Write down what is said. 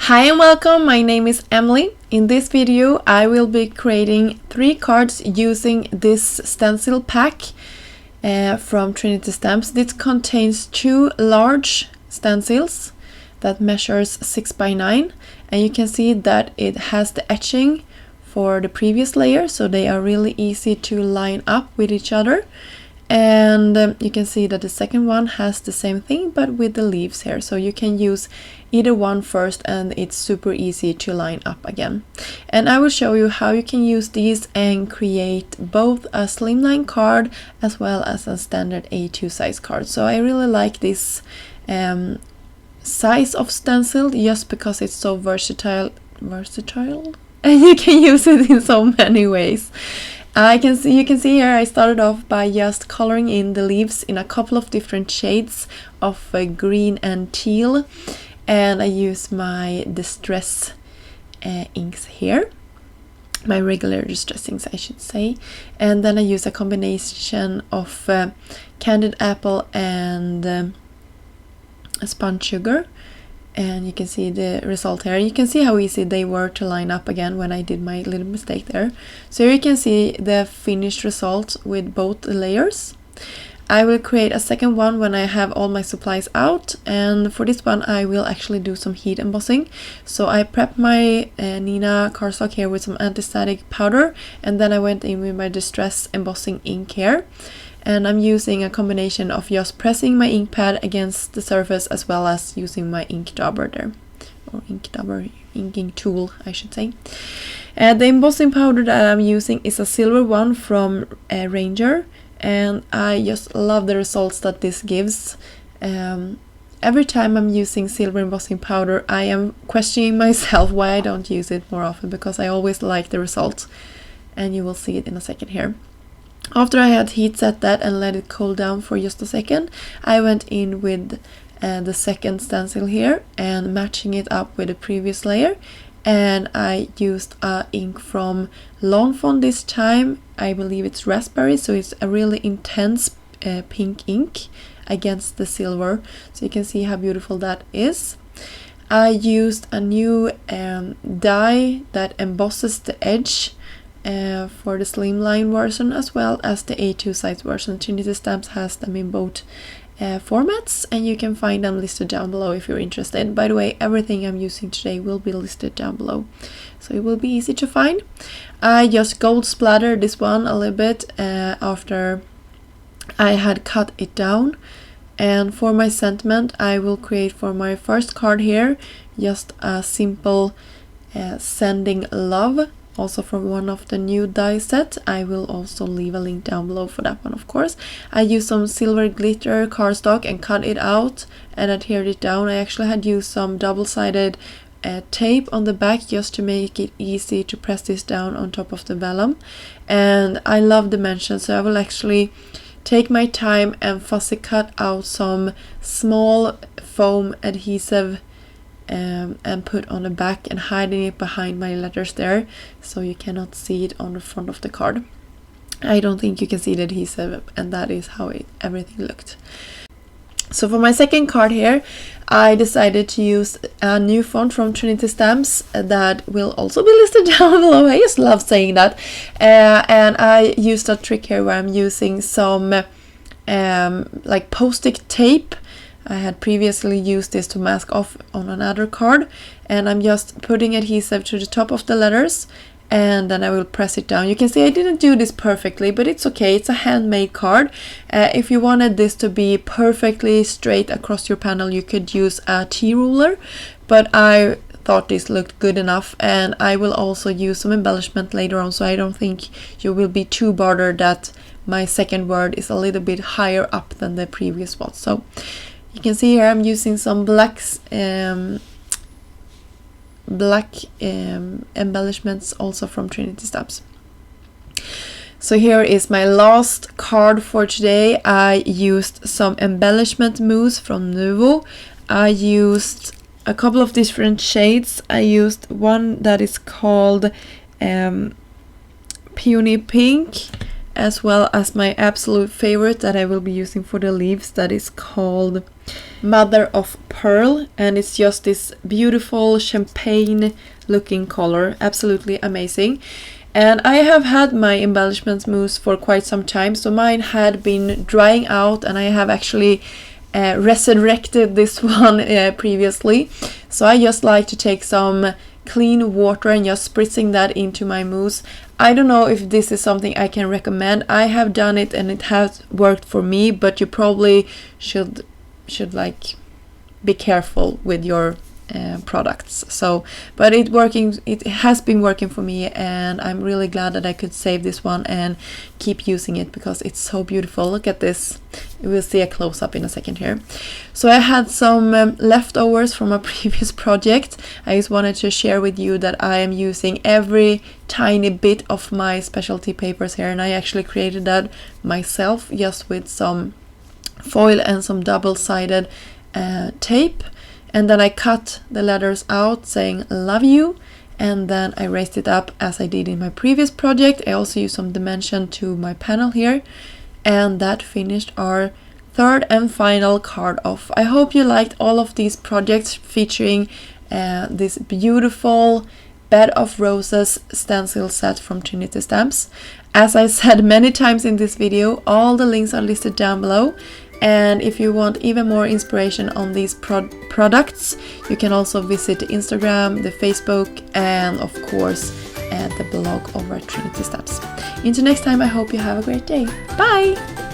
Hi and welcome, my name is Emily. In this video I will be creating 3 cards using this stencil pack from Trinity stamps. This contains 2 large stencils that measures 6 by 9, and you can see that it has the etching for the previous layer, so they are really easy to line up with each other. And you can see that the second one has the same thing but with the leaves here, so you can use either one first and it's super easy to line up again. And I will show you how you can use these and create both a slimline card as well as a standard A2 size card. So I really like this size of stencil just because it's so versatile and you can use it in so many ways. You can see here I started off by just coloring in the leaves in a couple of different shades of green and teal, and I use my distress inks here, my regular distress inks I should say, and then I use a combination of candied apple and spun sugar. And you can see the result here. You can see how easy they were to line up again when I did my little mistake there. So here you can see the finished result with both the layers. I will create a second one when I have all my supplies out, and for this one I will actually do some heat embossing. So I prepped my Nina cardstock here with some anti-static powder, and then I went in with my distress embossing ink here. And I'm using a combination of just pressing my ink pad against the surface as well as using my ink dauber there, or inking tool I should say. The embossing powder that I'm using is a silver one from Ranger, and I just love the results that this gives. Every time I'm using silver embossing powder I am questioning myself why I don't use it more often, because I always like the results, and you will see it in a second here. After I had heat set that and let it cool down for just a second, I went in with the second stencil here and matching it up with the previous layer, and I used ink from Lawn Fawn this time. I believe it's raspberry, so it's a really intense pink ink against the silver, so you can see how beautiful that is. I used a new die that embosses the edge for the slimline version as well as the A2 size version. Trinity Stamps has them in both formats, and you can find them listed down below if you're interested. By the way, everything I'm using today will be listed down below, so it will be easy to find. I just gold splattered this one a little bit after I had cut it down, and for my sentiment I will create for my first card here just a simple sending love, also from one of the new die set. I will also leave a link down below for that one, of course. I used some silver glitter cardstock and cut it out and adhered it down. I actually had used some double-sided tape on the back just to make it easy to press this down on top of the vellum. And I love dimensions, so I will actually take my time and fussy cut out some small foam adhesive and put on the back and hiding it behind my letters there, so you cannot see it on the front of the card. I don't think you can see the adhesive, and that is how everything looked. So for my second card here I decided to use a new font from Trinity Stamps that will also be listed down below. I just love saying that. And I used a trick here where I'm using some like post-it tape. I had previously used this to mask off on another card, and I'm just putting adhesive to the top of the letters, and then I will press it down. You can see I didn't do this perfectly, but it's okay, it's a handmade card. If you wanted this to be perfectly straight across your panel you could use a T-ruler, but I thought this looked good enough, and I will also use some embellishment later on, so I don't think you will be too bothered that my second word is a little bit higher up than the previous one. So you can see here I'm using some black embellishments also from Trinity Stamps. So here is my last card for today. I used some embellishment mousse from Nuvo. I used a couple of different shades. I used one that is called Peony Pink, as well as my absolute favorite that I will be using for the leaves, that is called Mother of Pearl, and it's just this beautiful champagne looking color, absolutely amazing. And I have had my embellishment mousse for quite some time, so mine had been drying out, and I have actually resurrected this one previously. So I just like to take some clean water and just spritzing that into my mousse. I don't know if this is something I can recommend. I have done it and it has worked for me, but you probably should like be careful with your products. So, but it has been working for me, and I'm really glad that I could save this one and keep using it because it's so beautiful. Look at this. You will see a close-up in a second here. So I had some leftovers from a previous project. I just wanted to share with you that I am using every tiny bit of my specialty papers here, and I actually created that myself just with some foil and some double-sided tape. And then I cut the letters out saying love you, and then I raised it up as I did in my previous project. I also used some dimension to my panel here, and that finished our third and final card off. I hope you liked all of these projects featuring this beautiful Bed of Roses stencil set from Trinity Stamps. As I said many times in this video, all the links are listed down below. And if you want even more inspiration on these products, you can also visit the Instagram, the Facebook, and of course the blog over at Trinity Stamps. Until next time, I hope you have a great day. Bye!